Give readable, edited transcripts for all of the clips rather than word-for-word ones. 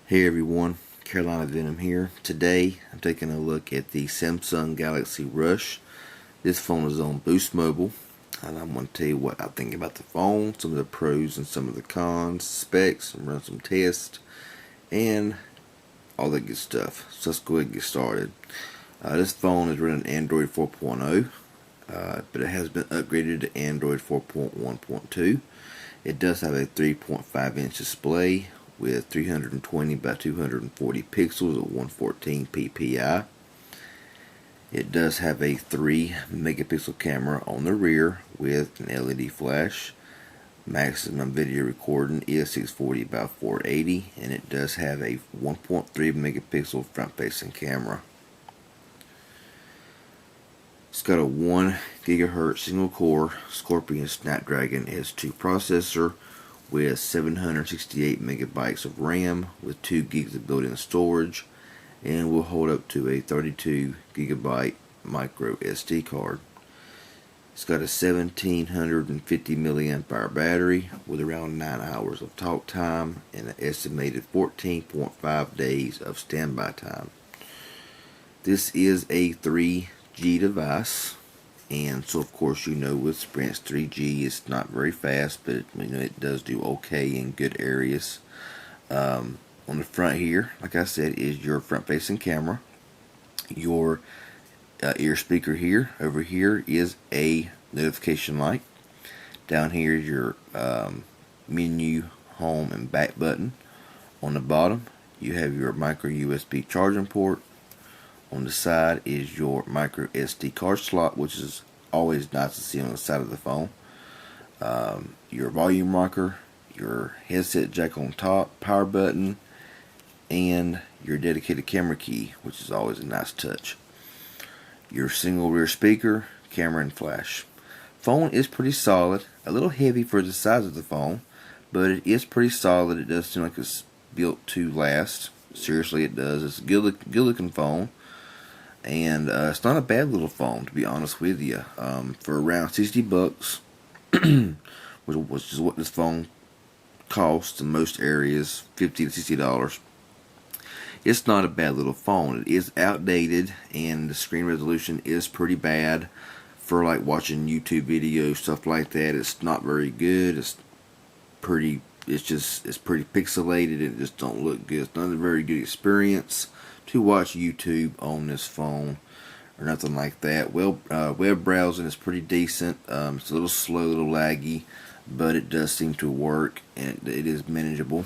Hey everyone, Carolina Venom here. Today I'm taking a look at the Samsung Galaxy Rush. This phone is on Boost Mobile, and I'm going to tell you what I think about the phone, some of the pros and some of the cons, specs, and run some tests, and all that good stuff. So let's go ahead and get started. This phone is running Android 4.0, but it has been upgraded to Android 4.1.2. It does have a 3.5-inch display with 320 by 240 pixels at 114 ppi. It does have a 3 megapixel camera on the rear with an LED flash. Maximum video recording is 640 by 480, and it does have a 1.3 megapixel front-facing camera. It's got a 1 gigahertz single-core Scorpion Snapdragon S2 processor with 768 megabytes of RAM with 2 gigs of built-in storage, and will hold up to a 32 gigabyte micro SD card. It's got a 1750 milliamp hour battery with around 9 hours of talk time and an estimated 14.5 days of standby time. This is a 3G device, and so of course with Sprint's 3G it's not very fast, but it does do okay in good areas. On the front here, like I said, is your front facing camera. Your ear speaker here. Over here is a notification light. Down here is your menu, home, and back button. On the bottom you have your micro USB charging port. On the side is your micro SD card slot, which is always nice to see on the side of the phone. Your volume rocker, your headset jack on top, power button, and your dedicated camera key, which is always a nice touch. Your single rear speaker, camera, and flash. Phone is pretty solid, a little heavy for the size of the phone, but it is pretty solid. It does seem like it's built to last. Seriously, it does. It's a good looking phone. And it's not a bad little phone, to be honest with you. For around $60, which is what this phone costs in most areas, $50 to $60. It's not a bad little phone. It is outdated, and the screen resolution is pretty bad for like watching YouTube videos, stuff like that. It's not very good. It's pretty pixelated, and it just don't look good. It's not a very good experience to watch YouTube on this phone or nothing like that. Well, web browsing is pretty decent. It's a little slow, a little laggy, but it does seem to work, and it is manageable.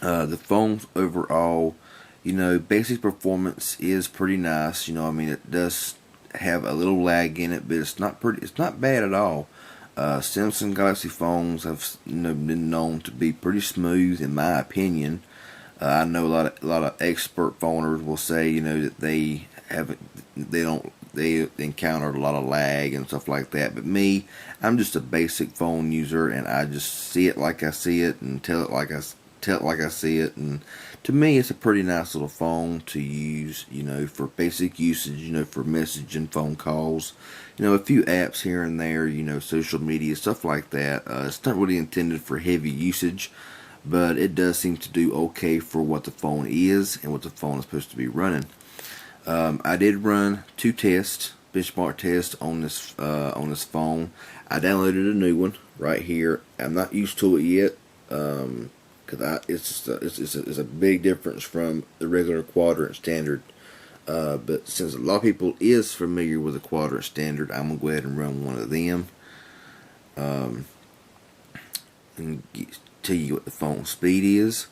The phone's overall, basic performance is pretty nice. It does have a little lag in it, but it's not bad at all. Samsung Galaxy phones have been known to be pretty smooth, in my opinion. I know a lot of expert phoners will say that they encountered a lot of lag and stuff like that. But me, I'm just a basic phone user, and I just see it like I see it and tell it like I see it. And to me, it's a pretty nice little phone to use, for basic usage, for messaging, phone calls, a few apps here and there, social media, stuff like that. It's not really intended for heavy usage, but it does seem to do okay for what the phone is and what the phone is supposed to be running. I did run 2 benchmark tests on this phone. I downloaded a new one right here. I'm not used to it yet, because it's a big difference from the regular quadrant standard. But since a lot of people is familiar with the quadrant standard, I'm gonna go ahead and run one of them. And tell you what the phone speed is.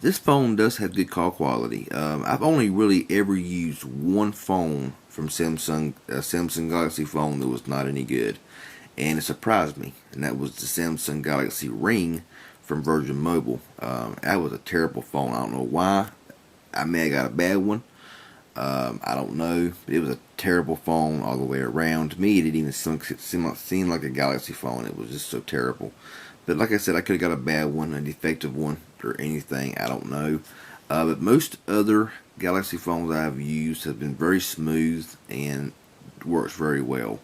This phone does have good call quality. I've only really ever used one phone from Samsung, a Samsung Galaxy phone that was not any good, and it surprised me, and that was the Samsung Galaxy Ring from Virgin Mobile. That was a terrible phone. I don't know why. I may have got a bad one. I don't know, but it was a terrible phone all the way around. To me, it didn't even seem like a Galaxy phone. It was just so terrible. But like I said, I could have got a bad one, a defective one, or anything. I don't know. But most other Galaxy phones I've used have been very smooth and works very well.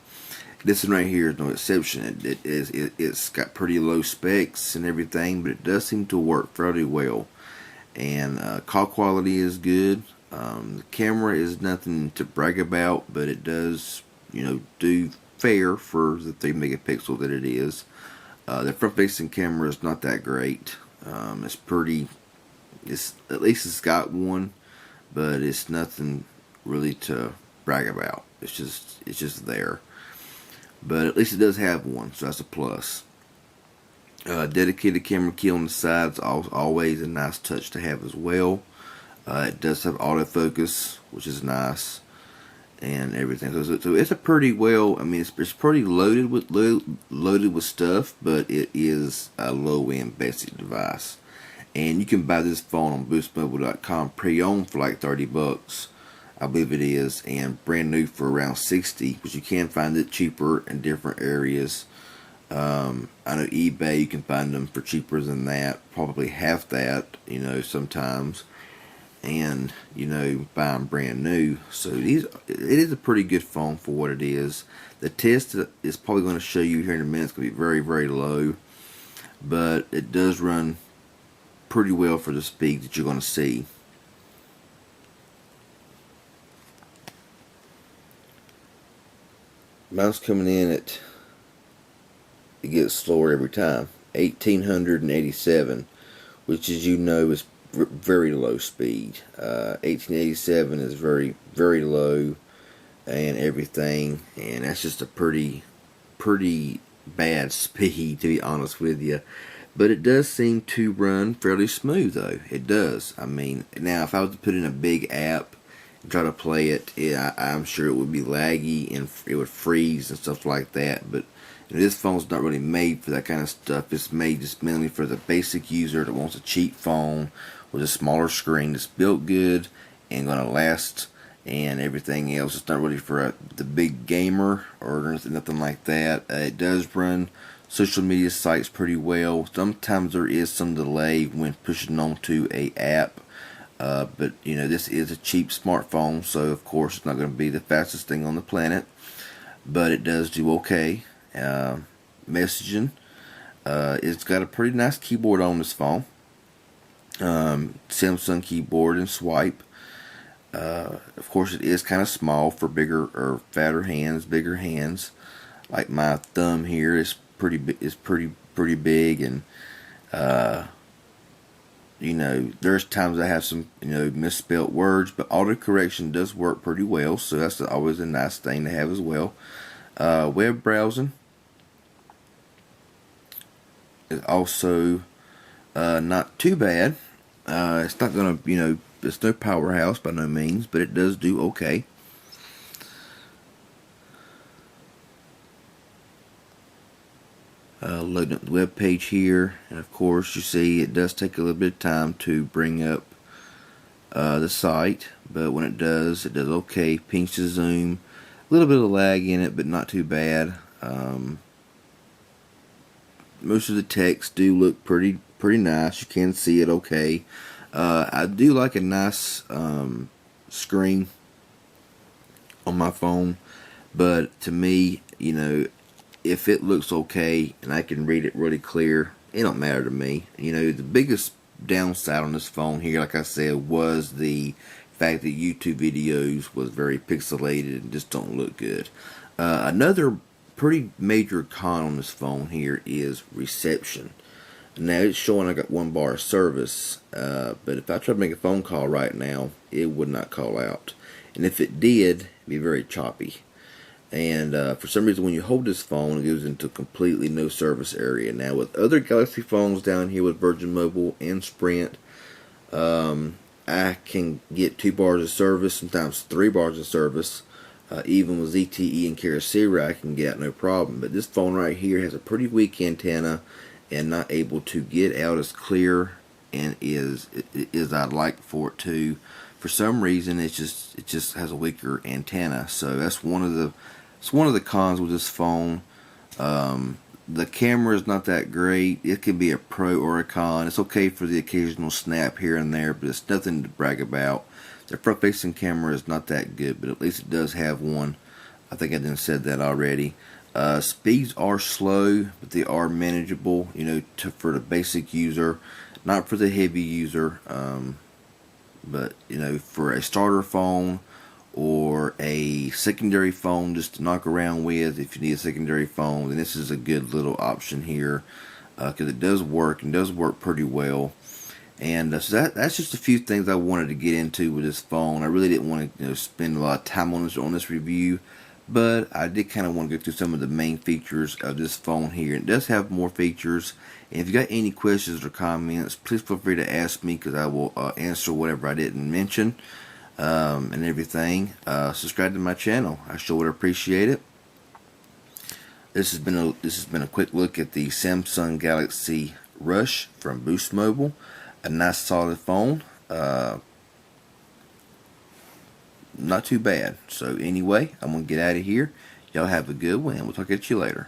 This one right here is no exception. It's got pretty low specs and everything, but it does seem to work fairly well. And call quality is good. The camera is nothing to brag about, but it does, do fair for the 3 megapixel that it is. The front-facing camera is not that great. It's pretty. At least it's got one, but it's nothing really to brag about. It's just there. But at least it does have one, so that's a plus. Dedicated camera key on the sides, always a nice touch to have as well. It does have autofocus, which is nice, and everything. So it's a pretty well. I mean, it's pretty loaded with stuff, but it is a low-end basic device. And you can buy this phone on BoostMobile.com pre-owned for like $30. I believe it is, and brand new for around $60, but you can find it cheaper in different areas. I know eBay, you can find them for cheaper than that, probably half that, sometimes, and, buy them brand new. So it is a pretty good phone for what it is. The test is probably going to show you here in a minute. It's going to be very, very low, but it does run pretty well for the speed that you're going to see. Mine's coming in at, it gets slower every time, 1887, which is is very low speed. 1887 is very, very low and everything, and that's just a pretty bad speed, to be honest with you. But it does seem to run fairly smooth, though. It does. I mean, now if I was to put in a big app and try to play it, I'm sure it would be laggy and it would freeze and stuff like that. But this phone's not really made for that kind of stuff. It's made just mainly for the basic user that wants a cheap phone with a smaller screen that's built good and going to last and everything else. It's not really for the big gamer or nothing like that. It does run social media sites pretty well. Sometimes there is some delay when pushing onto a app, but this is a cheap smartphone, so of course it's not going to be the fastest thing on the planet, but it does do okay. Messaging, it's got a pretty nice keyboard on this phone. Samsung keyboard and swipe. Of course it is kind of small for bigger or fatter hands, bigger hands. Like my thumb here is pretty big, and there's times I have some misspelt words, but autocorrection does work pretty well, so that's always a nice thing to have as well. Web browsing is also not too bad. It's not gonna it's no powerhouse by no means, but it does do okay. Loading up the web page here, and of course you see it does take a little bit of time to bring up the site, but when it does okay. Pinch to zoom, a little bit of lag in it, but not too bad. Most of the text do look pretty nice. You can see it okay. I do like a nice screen on my phone, but to me, if it looks okay and I can read it really clear, it don't matter to me. The biggest downside on this phone here, like I said, was the fact that YouTube videos was very pixelated and just don't look good. Another pretty major con on this phone here is reception. Now it's showing I got 1 bar of service, but if I try to make a phone call right now, it would not call out. And if it did, it'd be very choppy. And for some reason, when you hold this phone, it goes into completely no service area. Now, with other Galaxy phones down here with Virgin Mobile and Sprint, I can get 2 bars of service, sometimes 3 bars of service. Even with ZTE and Kyocera, I can get no problem. But this phone right here has a pretty weak antenna and not able to get out as clear and as I'd like for it to. For some reason, it just has a weaker antenna. So that's one of the cons with this phone. The camera is not that great. It can be a pro or a con. It's okay for the occasional snap here and there, but it's nothing to brag about. The front-facing camera is not that good, but at least it does have one. I think I done said that already. Speeds are slow, but they are manageable, for the basic user, not for the heavy user. But for a starter phone or a secondary phone just to knock around with, if you need a secondary phone, then this is a good little option here, because it does work and does work pretty well. And so that's just a few things I wanted to get into with this phone. I really didn't want to spend a lot of time on this review, but I did kind of want to go through some of the main features of this phone here. It does have more features. And if you got any questions or comments, please feel free to ask me, because I will answer whatever I didn't mention, and everything. Subscribe to my channel. I sure would appreciate it. This has been a quick look at the Samsung Galaxy Rush from Boost Mobile. A nice solid phone. Not too bad. So anyway, I'm going to get out of here. Y'all have a good one, and we'll talk at you later.